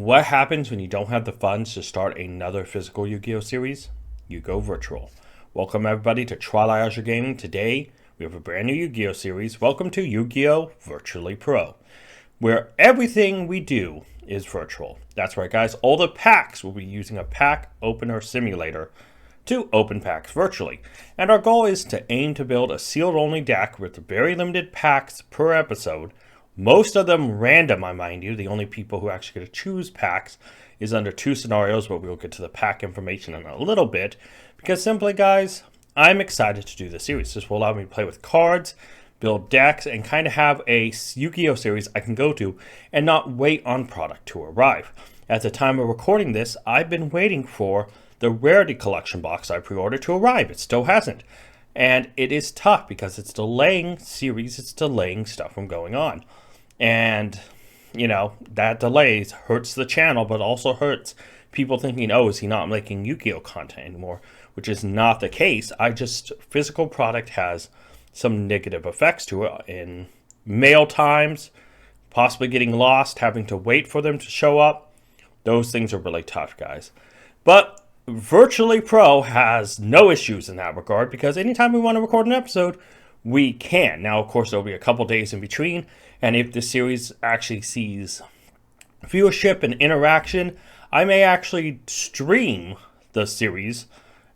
What happens when you don't have the funds to start another physical Yu-Gi-Oh series? You go virtual. Welcome everybody to Twilight Azure Gaming. Today we have a brand new Yu-Gi-Oh series. Welcome to Yu-Gi-Oh Virtually Pro, where everything we do is virtual. That's right guys, all the packs will be using a pack opener simulator to open packs virtually. And our goal is to aim to build a sealed only deck with very limited packs per episode. Most of them random, I mind you. The only people who actually get to choose packs is under 2 scenarios, but we'll get to the pack information in a little bit. Because simply, guys, I'm excited to do this series. This will allow me to play with cards, build decks, and kind of have a Yu-Gi-Oh series I can go to and not wait on product to arrive. At the time of recording this, I've been waiting for the Rarity Collection box I pre-ordered to arrive. It still hasn't. And it is tough because it's delaying series, it's delaying stuff from going on. And, you know, that delays hurts the channel, but also hurts people thinking, oh, is he not making Yu-Gi-Oh content anymore? Which is not the case. Physical product has some negative effects to it in mail times, possibly getting lost, having to wait for them to show up. Those things are really tough, guys. But Virtually Pro has no issues in that regard because anytime we want to record an episode, we can. Now, of course, there'll be a couple days in between, and if this series actually sees viewership and interaction, I may actually stream the series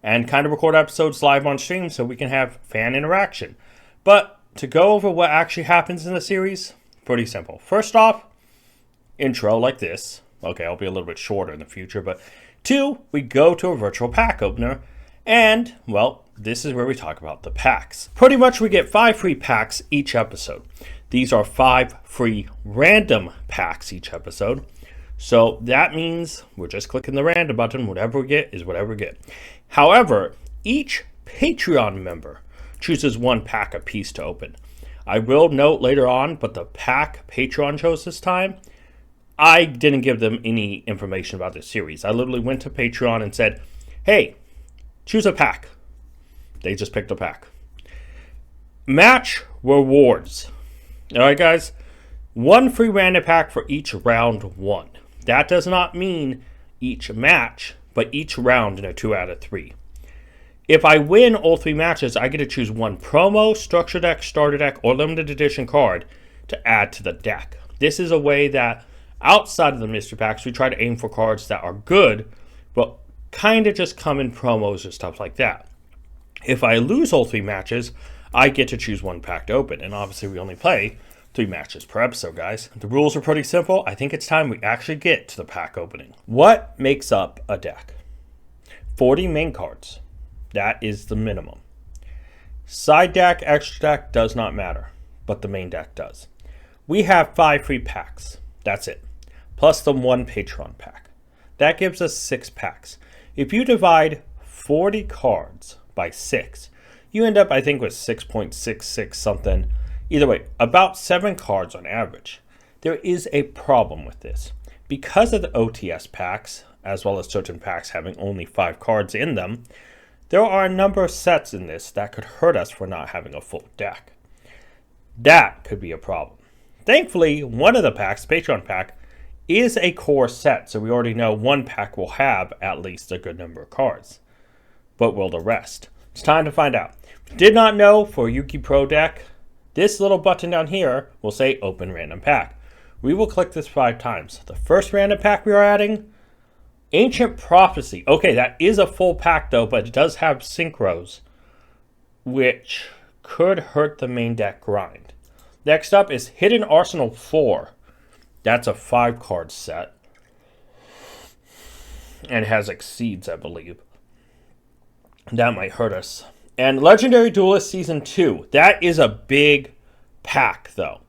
and kind of record episodes live on stream so we can have fan interaction. But to go over what actually happens in the series, pretty simple. First off, intro like this. Okay, I'll be a little bit shorter in the future, but 2, we go to a virtual pack opener, and, well, this is where we talk about the packs. Pretty much we get 5 free packs each episode. These are 5 free random packs each episode. So that means we're just clicking the random button. Whatever we get is whatever we get. However, each Patreon member chooses 1 pack apiece to open. I will note later on, but the pack Patreon chose this time, I didn't give them any information about this series. I literally went to Patreon and said, hey, choose a pack. They just picked a pack. Match rewards. Alright guys, 1 free random pack for each round 1. That does not mean each match, but each round in a 2 out of 3. If I win all 3 matches, I get to choose 1 promo, structure deck, starter deck, or limited edition card to add to the deck. This is a way that outside of the mystery packs, we try to aim for cards that are good, but kind of just come in promos or stuff like that. If I lose all 3 matches, I get to choose 1 pack to open, and obviously we only play 3 matches per episode, guys. The rules are pretty simple. I think it's time we actually get to the pack opening. What makes up a deck? 40 main cards. That is the minimum. Side deck, extra deck does not matter, but the main deck does. We have 5 free packs. That's it. Plus the 1 Patreon pack. That gives us 6 packs. If you divide 40 cards by 6, you end up, I think, with 6.66 something. Either way, about 7 cards on average. There is a problem with this. Because of the OTS packs, as well as certain packs having only 5 cards in them, there are a number of sets in this that could hurt us for not having a full deck. That could be a problem. Thankfully, one of the packs, Patreon pack, is a core set, so we already know 1 pack will have at least a good number of cards. But will the rest? It's time to find out. If you did not know, for a Yu-Gi Pro deck, this little button down here will say Open Random Pack. We will click this 5 times. The first random pack we are adding, Ancient Prophecy. Okay, that is a full pack though, but it does have synchros, which could hurt the main deck grind. Next up is Hidden Arsenal 4. That's a 5 card set. And it has Exceeds, I believe. That might hurt us. And Legendary Duelist Season 2. That is a big pack, though.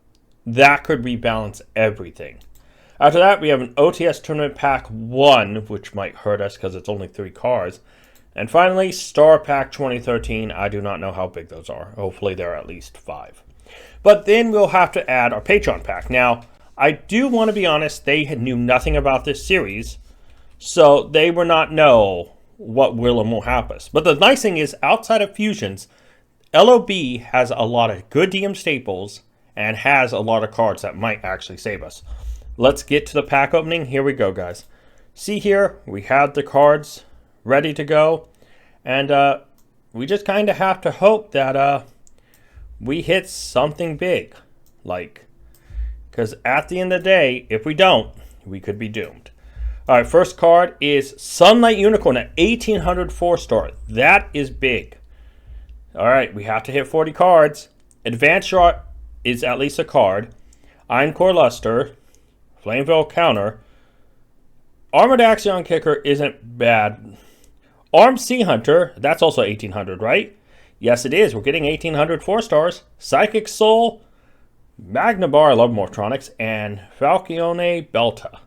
That could rebalance everything. After that, we have an OTS Tournament Pack 1, which might hurt us because it's only 3 cards. And finally, Star Pack 2013. I do not know how big those are. Hopefully, they're at least 5. But then we'll have to add our Patreon pack. Now, I do want to be honest, they knew nothing about this series, so they will not know what will and won't happen. But the nice thing is, outside of fusions, LOB has a lot of good DM staples and has a lot of cards that might actually save us. let's get to the pack opening. Here we go, guys. See here, we have the cards ready to go. And we just kind of have to hope that we hit something big. Because at the end of the day, if we don't, we could be doomed. All right, first card is Sunlight Unicorn at 1800 4-star. That is big. All right, we have to hit 40 cards. Advanced Shot is at least a card. Ironcore Luster. Flameveil Counter. Armored Axion Kicker isn't bad. Armed Sea Hunter, that's also 1800, right? Yes, it is. We're getting 1800 4-stars. Psychic Soul. Magnabar, I love Mortronics. And Falcione Beta.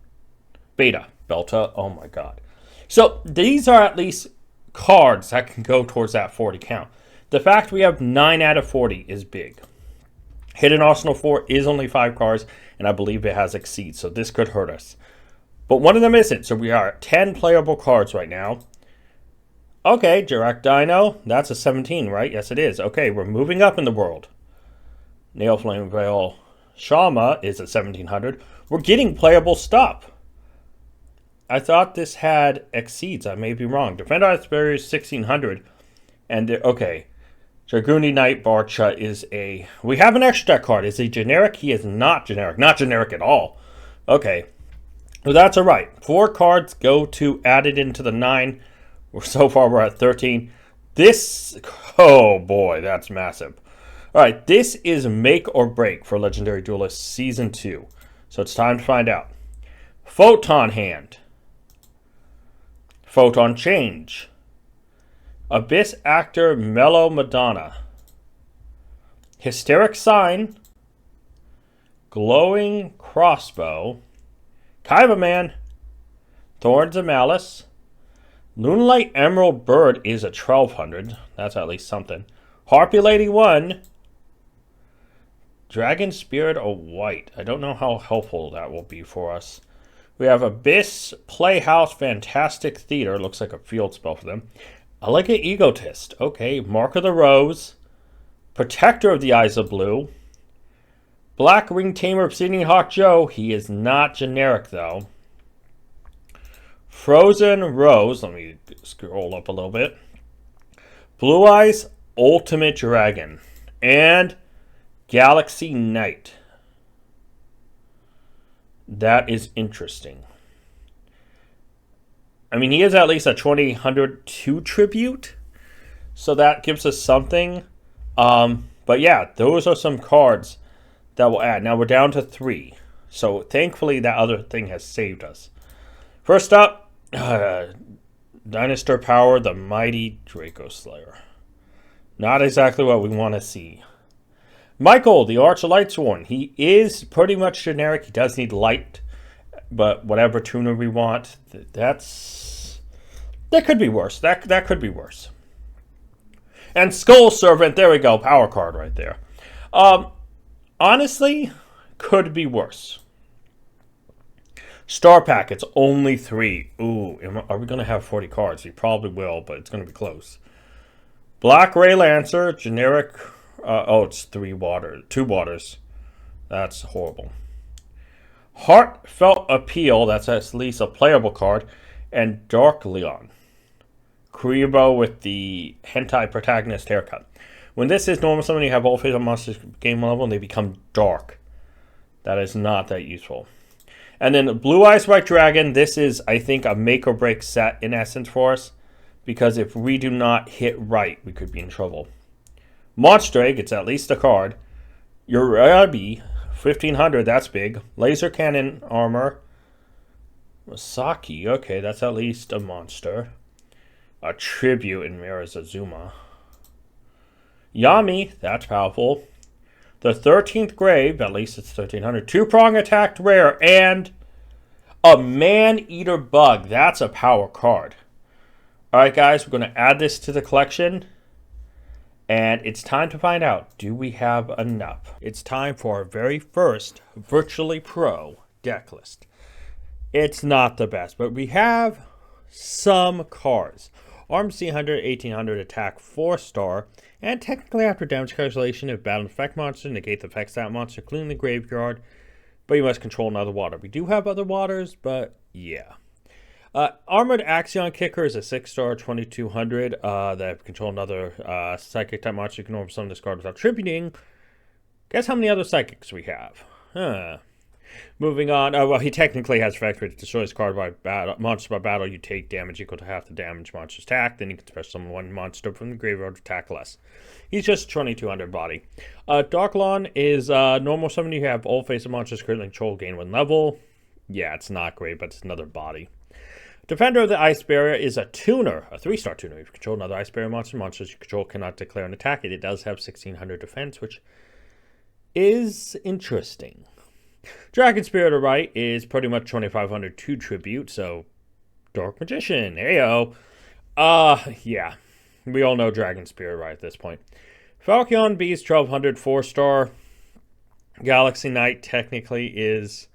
Oh my god. So these are at least cards that can go towards that 40 count. The fact we have 9 out of 40 is big. Hidden Arsenal 4 is only 5 cards, and I believe it has Exceed, so this could hurt us. But one of them isn't, so we are at 10 playable cards right now. Okay, Jirac Dino, that's a 17, right? Yes, it is. Okay, we're moving up in the world. Nail Flame Veil Shama is at 1700. We're getting playable stuff. I thought this had Exceeds. I may be wrong. Defender Ice Barrier is 1600. And, okay. Dragoonie Knight Barcha is a... We have an extra deck card. Is he generic? He is not generic. Not generic at all. Okay. Well, that's alright. 4 cards go to added into the 9. So far, we're at 13. This... Oh, boy. That's massive. Alright. This is make or break for Legendary Duelist Season 2. So it's time to find out. Photon Hand. Photon Change. Abyss Actor Mellow Madonna. Hysteric Sign. Glowing Crossbow. Kaiba Man. Thorns of Malice. Moonlight Emerald Bird is a 1200. That's at least something. Harpy Lady 1. Dragon Spirit of White. I don't know how helpful that will be for us. We have Abyss, Playhouse, Fantastic Theater. Looks like a field spell for them. Elegant Egotist. Okay. Mark of the Rose. Protector of the Eyes of Blue. Black Ring Tamer, Obsidian Hawk Joe. He is not generic, though. Frozen Rose. Let me scroll up a little bit. Blue Eyes, Ultimate Dragon. And Galaxy Knight. That is interesting. I mean, he is at least a 2002 tribute. So that gives us something. But yeah, those are some cards that we'll add. Now we're down to 3. So thankfully that other thing has saved us. First up, Dinosaur Power, the Mighty Draco Slayer. Not exactly what we want to see. Michael, the Arch Lightsworn. He is pretty much generic. He does need light, but whatever tuner we want, that could be worse. That could be worse. And Skull Servant, there we go, power card right there. Honestly, could be worse. Star Pack, it's only 3. Ooh, are we going to have 40 cards? We probably will, but it's going to be close. Black Ray Lancer, generic. It's 2 waters. That's horrible. Heartfelt Appeal, that's at least a playable card. And Dark Leon. Kuribo with the hentai protagonist haircut. When this is normal summon, you have all fatal monsters game level and they become dark. That is not that useful. And then Blue Eyes White Dragon, this is, I think, a make or break set in essence for us. Because if we do not hit right, we could be in trouble. Monster Egg, it's at least a card. Urabi, 1500, that's big. Laser Cannon Armor. Masaki, okay, that's at least a monster. A Tribute in Mirazazuma. Yami, that's powerful. The 13th Grave, at least it's 1300. 2-prong attacked rare, and a Man-Eater Bug. That's a power card. Alright guys, we're going to add this to the collection. And it's time to find out, do we have enough? It's time for our very first Virtually Pro deck list. It's not the best, but we have some cards. Armed Sea Hunter, 1800 attack, 4-star. And technically after damage calculation, if battle effect monster, negate the effects that monster, clean the graveyard. but you must control another water. We do have other waters, but yeah. Armored Axion Kicker is a 6-star 2200 that control another psychic type monster. You can normally summon this card without tributing. Guess how many other psychics we have? Moving on. Well, he technically has effect rate to destroy this card by battle. Monster by battle, you take damage equal to half the damage monster's attack. Then you can special summon one monster from the graveyard to attack less. He's just 2200 body. Dark Lawn is normal summon. You have all face of monsters currently control gain 1 level. Yeah, it's not great, but it's another body. Defender of the Ice Barrier is a tuner, a 3-star tuner. If you control another Ice Barrier monster, monsters you control cannot declare an attack. It does have 1600 defense, which is interesting. Dragon Spirit of Right is pretty much 2500 to tribute, so Dark Magician, heyo. Yeah, we all know Dragon Spirit Right at this point. Falcon Beast 1200 4-star. Galaxy Knight technically is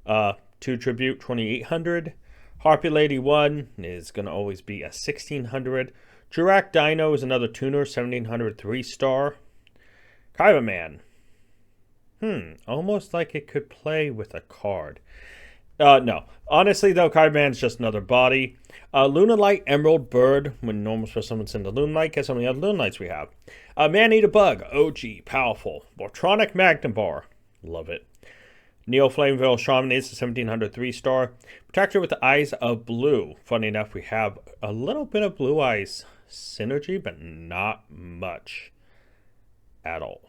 2 tribute 2800. Harpy Lady 1 is going to always be a 1600. Jurak Dino is another tuner, 1700 3-star. Kaiba Man. Almost like it could play with a card. No. Honestly, though, Kaiba Man's just another body. Lunalight Emerald Bird. When normal special summons into Lunalight, guess how many other Lunalights we have? Man-Eater Bug. OG. Powerful. Voltronic Magnebar. Love it. Neo Flameveil Shaman is a 1700 3-star. Protector with the Eyes of Blue. Funny enough, we have a little bit of Blue Eyes synergy, but not much at all.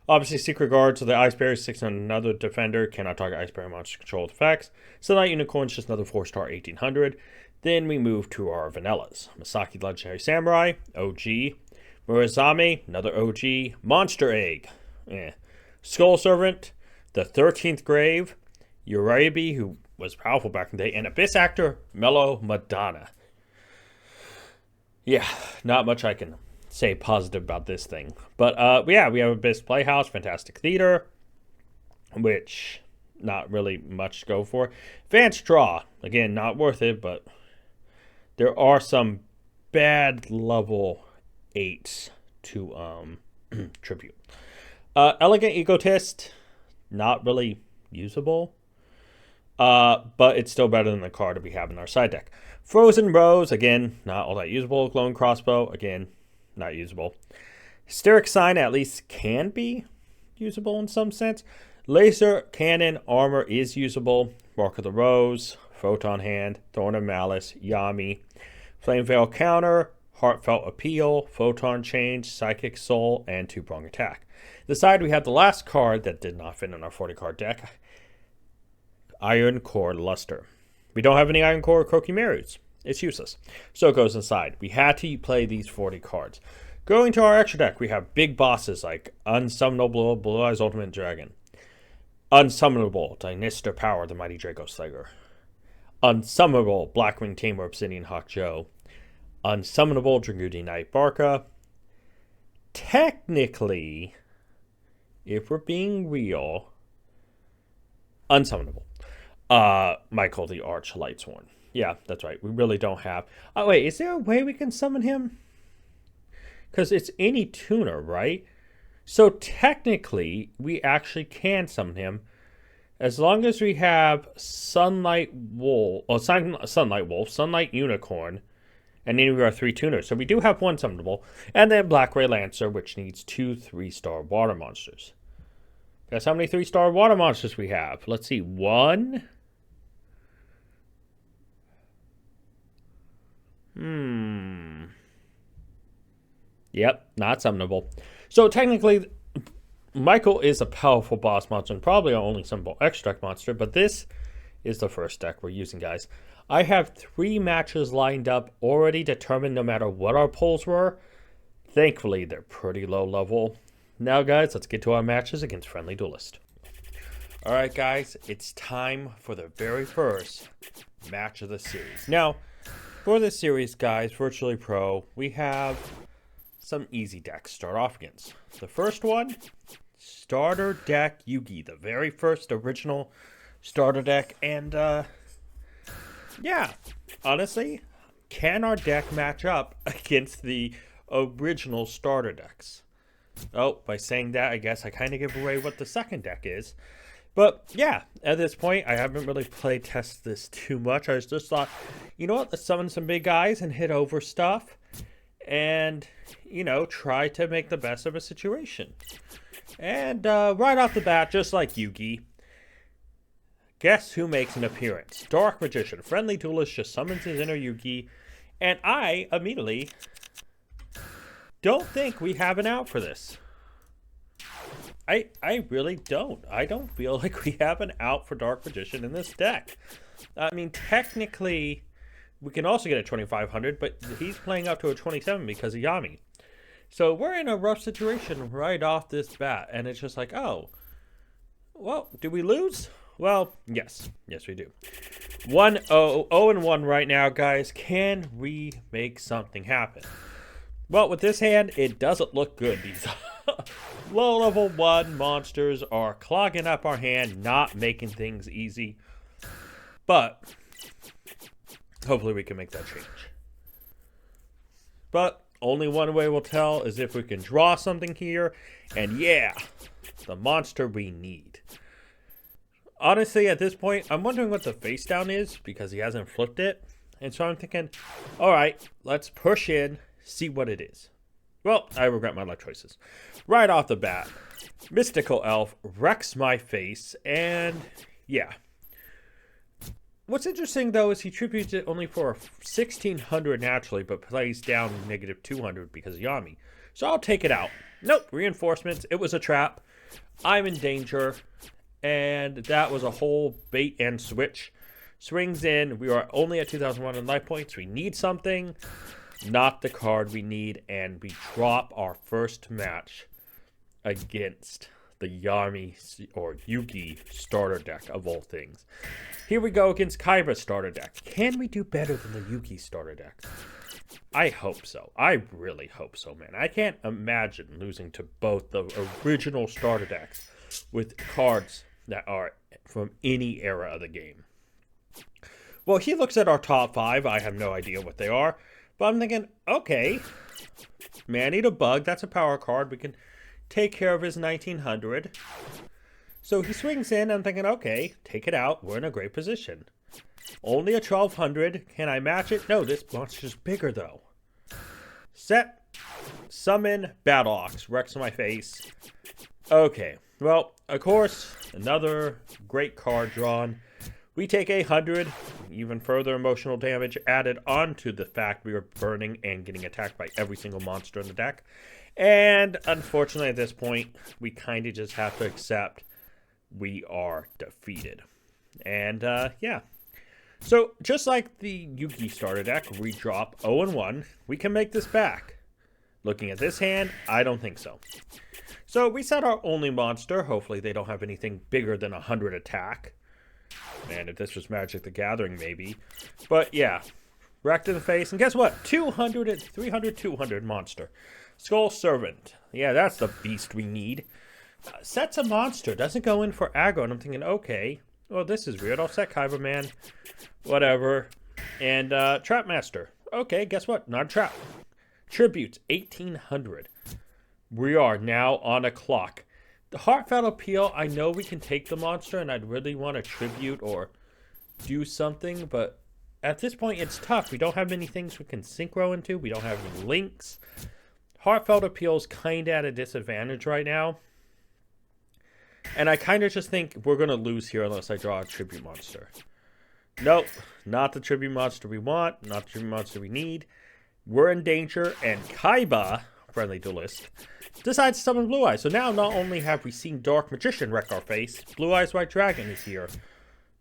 Obviously, Secret Guards of the Ice Barrier, 600 another defender. Cannot target Ice Barrier monsters controlled effects. Sunlight Unicorn is just another 4-star 1800. Then we move to our vanillas. Masaki Legendary Samurai, OG. Murazami, another OG. Monster Egg, Skull Servant, the 13th Grave, Urabi, who was powerful back in the day, and Abyss Actor, Mellow Madonna. Yeah, not much I can say positive about this thing. But yeah, we have Abyss Playhouse, Fantastic Theater, which not really much to go for. Advanced Draw, again, not worth it, but there are some bad level 8s to tribute. Elegant Egotist, not really usable, but it's still better than the card that we have in our side deck. Frozen Rose, again, not all that usable. Glowing Crossbow, again, not usable. Hysteric Sign at least can be usable in some sense. Laser Cannon Armor is usable. Mark of the Rose, Photon Hand, Thorn of Malice, Yami, Flame Veil Counter, Heartfelt Appeal, Photon Change, Psychic Soul, and 2-Prong Attack. This side we have the last card that did not fit in our 40-card deck, Iron Core Luster. We don't have any Iron Core Kokimerus. It's useless. So it goes inside. We had to play these 40 cards. Going to our extra deck, we have big bosses like Unsummonable Blue Eyes Ultimate Dragon, Unsummonable Dinister Power, the Mighty Draco Slayer, Unsummonable Blackwing Tamer Obsidian Hawk Joe, Unsummonable Dragudi Knight Barca. Technically, if we're being real, unsummonable. Michael the Arch Lightsworn. Yeah, that's right. We really don't have. Oh, wait, is there a way we can summon him? Because it's any tuner, right? So technically, we actually can summon him as long as we have Sunlight Wolf, Sunlight Unicorn, and then we are 3 tuners. So we do have 1 summonable. And then Black Ray Lancer, which needs 2 3-star water monsters. Guess how many 3-star water monsters we have? Let's see. 1. Yep, not summonable. So technically, Michael is a powerful boss monster and probably our only summonable extra monster. But this is the first deck we're using, guys. I have 3 matches lined up, already determined no matter what our polls were. Thankfully, they're pretty low level. Now, guys, let's get to our matches against Friendly Duelist. Alright, guys, it's time for the very first match of the series. Now, for this series, guys, Virtually Pro, we have some easy decks to start off against. The first one, Starter Deck Yugi, the very first original starter deck, and yeah, honestly, can our deck match up against the original starter decks? Oh, by saying that, I guess I kind of give away what the second deck is. But yeah, at this point, I haven't really play tested this too much. I just thought, you know what, let's summon some big guys and hit over stuff. And, you know, try to make the best of a situation. And right off the bat, just like Yugi, guess who makes an appearance? Dark Magician. Friendly Duelist just summons his inner Yugi. And I immediately don't think we have an out for this. I really don't. I don't feel like we have an out for Dark Magician in this deck. I mean, technically, we can also get a 2500, but he's playing up to a 27 because of Yami. So we're in a rough situation right off this bat, and it's just like, oh, well, do we lose? Well, yes. Yes, we do. 0-1 right now, guys. Can we make something happen? Well, with this hand, it doesn't look good. These low level 1 monsters are clogging up our hand, not making things easy. But hopefully we can make that change. But only one way we'll tell is if we can draw something here. And yeah, the monster we need. Honestly, at this point, I'm wondering what the face down is because he hasn't flipped it. And so I'm thinking, all right, let's push in, see what it is. Well, I regret my life choices. Right off the bat, Mystical Elf wrecks my face, and yeah. What's interesting, though, is he tributes it only for 1600 naturally, but plays down -200 because of Yami. So I'll take it out. Nope, reinforcements. It was a trap. I'm in danger, and that was a whole bait and switch. Swings in. We are only at 2001 in life points. We need something. Not the card we need, and we drop our first match against the Yami or Yugi starter deck of all things. Here we go against Kaiba's starter deck. Can we do better than the Yugi starter deck? I hope so. I really hope so, man. I can't imagine losing to both the original starter decks with cards that are from any era of the game. Well, he looks at our top 5. I have no idea what they are. But I'm thinking, okay, Man-Eater Bug, that's a power card. We can take care of his 1900. So he swings in, I'm thinking, okay, take it out. We're in a great position. Only a 1200. Can I match it? No, this monster's bigger, though. Set, summon, Battle Ox, wrecks my face. Okay, well, of course, another great card drawn. We take 100, even further emotional damage added onto the fact we were burning and getting attacked by every single monster in the deck. And unfortunately at this point, we kind of just have to accept we are defeated. And yeah. So just like the Yugi starter deck, we drop 0-1. We can make this back. Looking at this hand, I don't think so. So we set our only monster. Hopefully they don't have anything bigger than 100 attack. Man, if this was Magic the Gathering, maybe. But yeah, wrecked in the face. And guess what? 200, 300, 200 monster. Skull Servant. Yeah, that's the beast we need. Sets a monster. Doesn't go in for aggro. And I'm thinking, okay, well, this is weird. I'll set Kaiba Man. Whatever. And Trap Master. Okay, guess what? Not a trap. Tributes, 1800. We are now on a clock. The Heartfelt Appeal, I know we can take the monster, and I'd really want to tribute or do something, but at this point, it's tough. We don't have many things we can synchro into. We don't have any links. Heartfelt Appeal is kind of at a disadvantage right now. And I kind of just think we're going to lose here unless I draw a tribute monster. Nope, not the tribute monster we want, not the tribute monster we need. We're in danger, and Kaiba, Friendly Duelist, decides to summon Blue Eyes. So now not only have we seen Dark Magician wreck our face, Blue Eyes White Dragon is here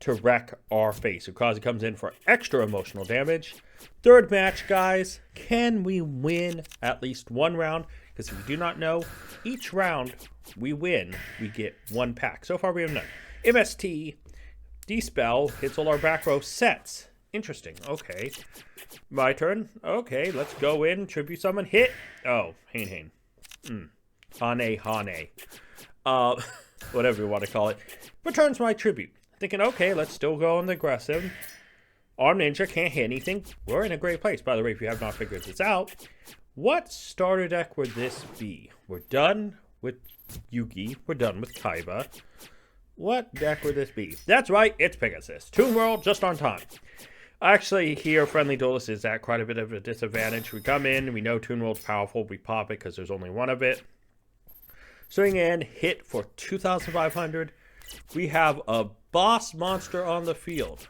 to wreck our face. Ukazi comes in for extra emotional damage. Third match, guys. Can we win at least one round? Because if you do not know, each round we win, we get one pack. So far we have none. MST, Dispel, hits all our back row sets. Interesting. Okay. My turn. Okay, let's go in. Tribute summon. Hit. Oh, Hane. Hane. Whatever you want to call it. Returns my tribute. Thinking, okay, let's still go on the aggressive. Arm Ninja can't hit anything. We're in a great place. By the way, if you have not figured this out, what starter deck would this be? We're done with Yugi. We're done with Kaiba. What deck would this be? That's right, it's Pegasus. Toon World just on time. Actually, here, Friendly Duelist is at quite a bit of a disadvantage. We come in, we know Toon World's powerful, we pop it because there's only one of it. Swing in, hit for 2,500. We have a boss monster on the field.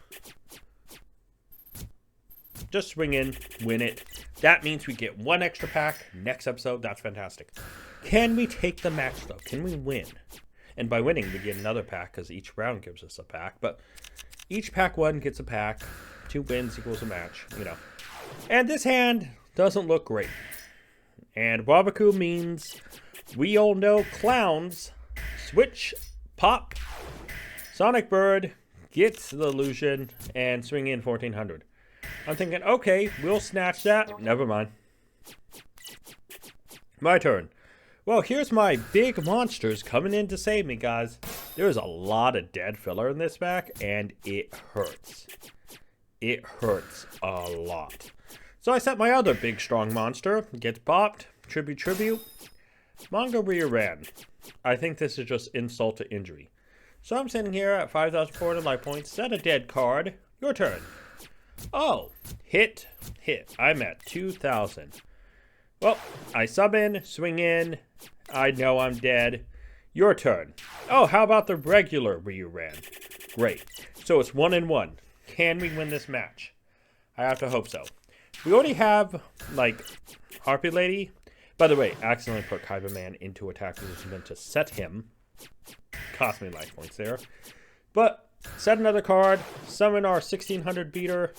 Just swing in, win it. That means we get one extra pack next episode. That's fantastic. Can we take the match, though? Can we win? And by winning, we get another pack because each round gives us a pack. But each pack one gets a pack. 2 wins equals a match, you know. And this hand doesn't look great. And Wabaku means we all know clowns. Switch, pop, Sonic Bird gets the illusion and swing in 1,400. I'm thinking, okay, we'll snatch that. Never mind. My turn. Well, here's my big monsters coming in to save me, guys. There's a lot of dead filler in this pack, and it hurts. It hurts a lot. So I set my other big strong monster. Gets popped. Tribute. Manga Ran. I think this is just insult to injury. So I'm sitting here at 5,400 life points. Set a dead card. Your turn. Oh, hit. I'm at 2,000. Well, I summon, swing in. I know I'm dead. Your turn. Oh, how about the regular Ran? Great. So it's 1-1. Can we win this match? I have to hope so. We already have, like, Harpy Lady. By the way, accidentally put Kaiba Man into attack position meant to set him. Cost me life points there. But, set another card, summon our 1,600 beater,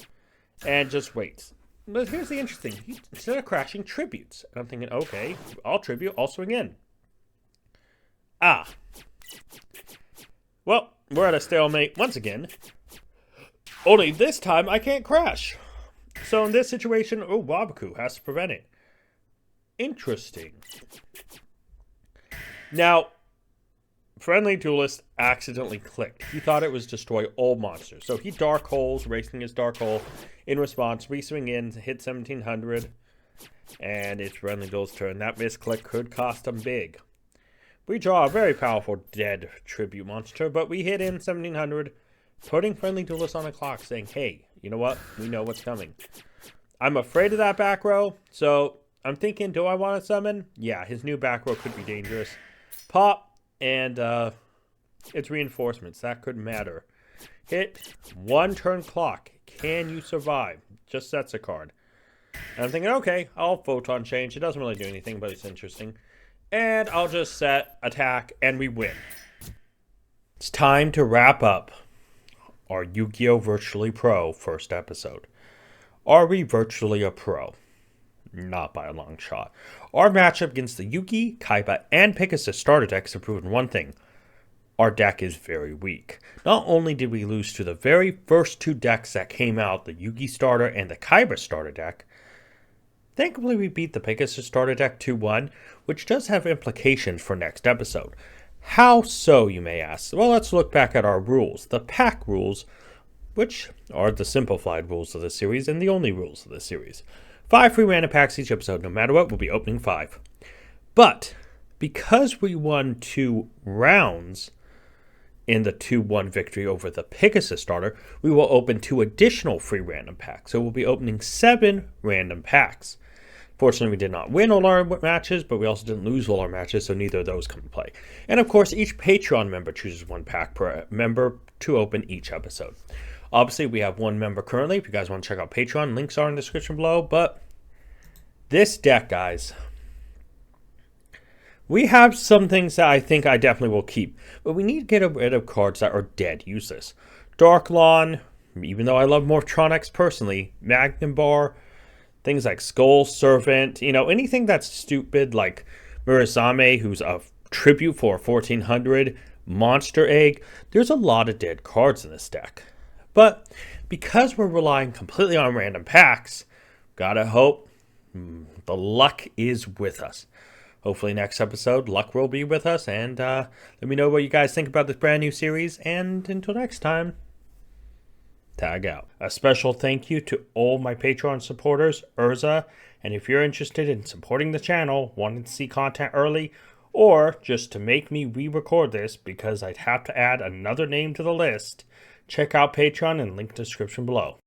and just wait. But here's the interesting thing. Instead of crashing, tributes. And I'm thinking, okay, I'll tribute, I'll swing in. Ah. Well, we're at a stalemate once again. Only this time I can't crash. So in this situation, oh, Wabaku has to prevent it. Interesting. Now, Friendly Duelist accidentally clicked. He thought it was destroy all monsters. So he Dark Holes, racing his Dark Hole. In response, we swing in, hit 1,700. And it's Friendly Duelist's turn. That misclick could cost him big. We draw a very powerful dead tribute monster, but we hit in 1,700. Putting Friendly Duelist on the clock, saying, hey, you know what? We know what's coming. I'm afraid of that back row, so I'm thinking, do I want to summon? Yeah, his new back row could be dangerous. Pop, and it's reinforcements. That could matter. Hit, 1 turn clock. Can you survive? Just sets a card. And I'm thinking, okay, I'll Photon Change. It doesn't really do anything, but it's interesting. And I'll just set, attack, and we win. It's time to wrap up our Yu-Gi-Oh! Virtually Pro first episode. Are we virtually a pro? Not by a long shot. Our matchup against the Yugi, Kaiba, and Pegasus starter decks have proven one thing. Our deck is very weak. Not only did we lose to the very first 2 decks that came out, the Yugi starter and the Kaiba starter deck, thankfully we beat the Pegasus starter deck 2-1, which does have implications for next episode. How so, you may ask? Well, let's look back at our rules. The pack rules, which are the simplified rules of the series and the only rules of the series. 5 free random packs each episode. No matter what, we'll be opening 5. But because we won 2 rounds in the 2-1 victory over the Pegasus starter, we will open 2 additional free random packs. So we'll be opening 7 random packs. Fortunately, we did not win all our matches, but we also didn't lose all our matches, so neither of those come into play. And of course, each Patreon member chooses 1 pack per member to open each episode. Obviously, we have 1 member currently. If you guys want to check out Patreon, links are in the description below. But this deck, guys, we have some things that I think I definitely will keep. But we need to get rid of cards that are dead useless. Dark Lawn, even though I love Morphtronics personally, Magnum Bar, things like Skull Servant, you know, anything that's stupid like Murazame, who's a tribute for 1,400, Monster Egg. There's a lot of dead cards in this deck. But because we're relying completely on random packs, gotta hope the luck is with us. Hopefully next episode, luck will be with us. And let me know what you guys think about this brand new series. And until next time, tag out. A special thank you to all my Patreon supporters, Urza, and if you're interested in supporting the channel, wanting to see content early, or just to make me re-record this because I'd have to add another name to the list, check out Patreon and link description below.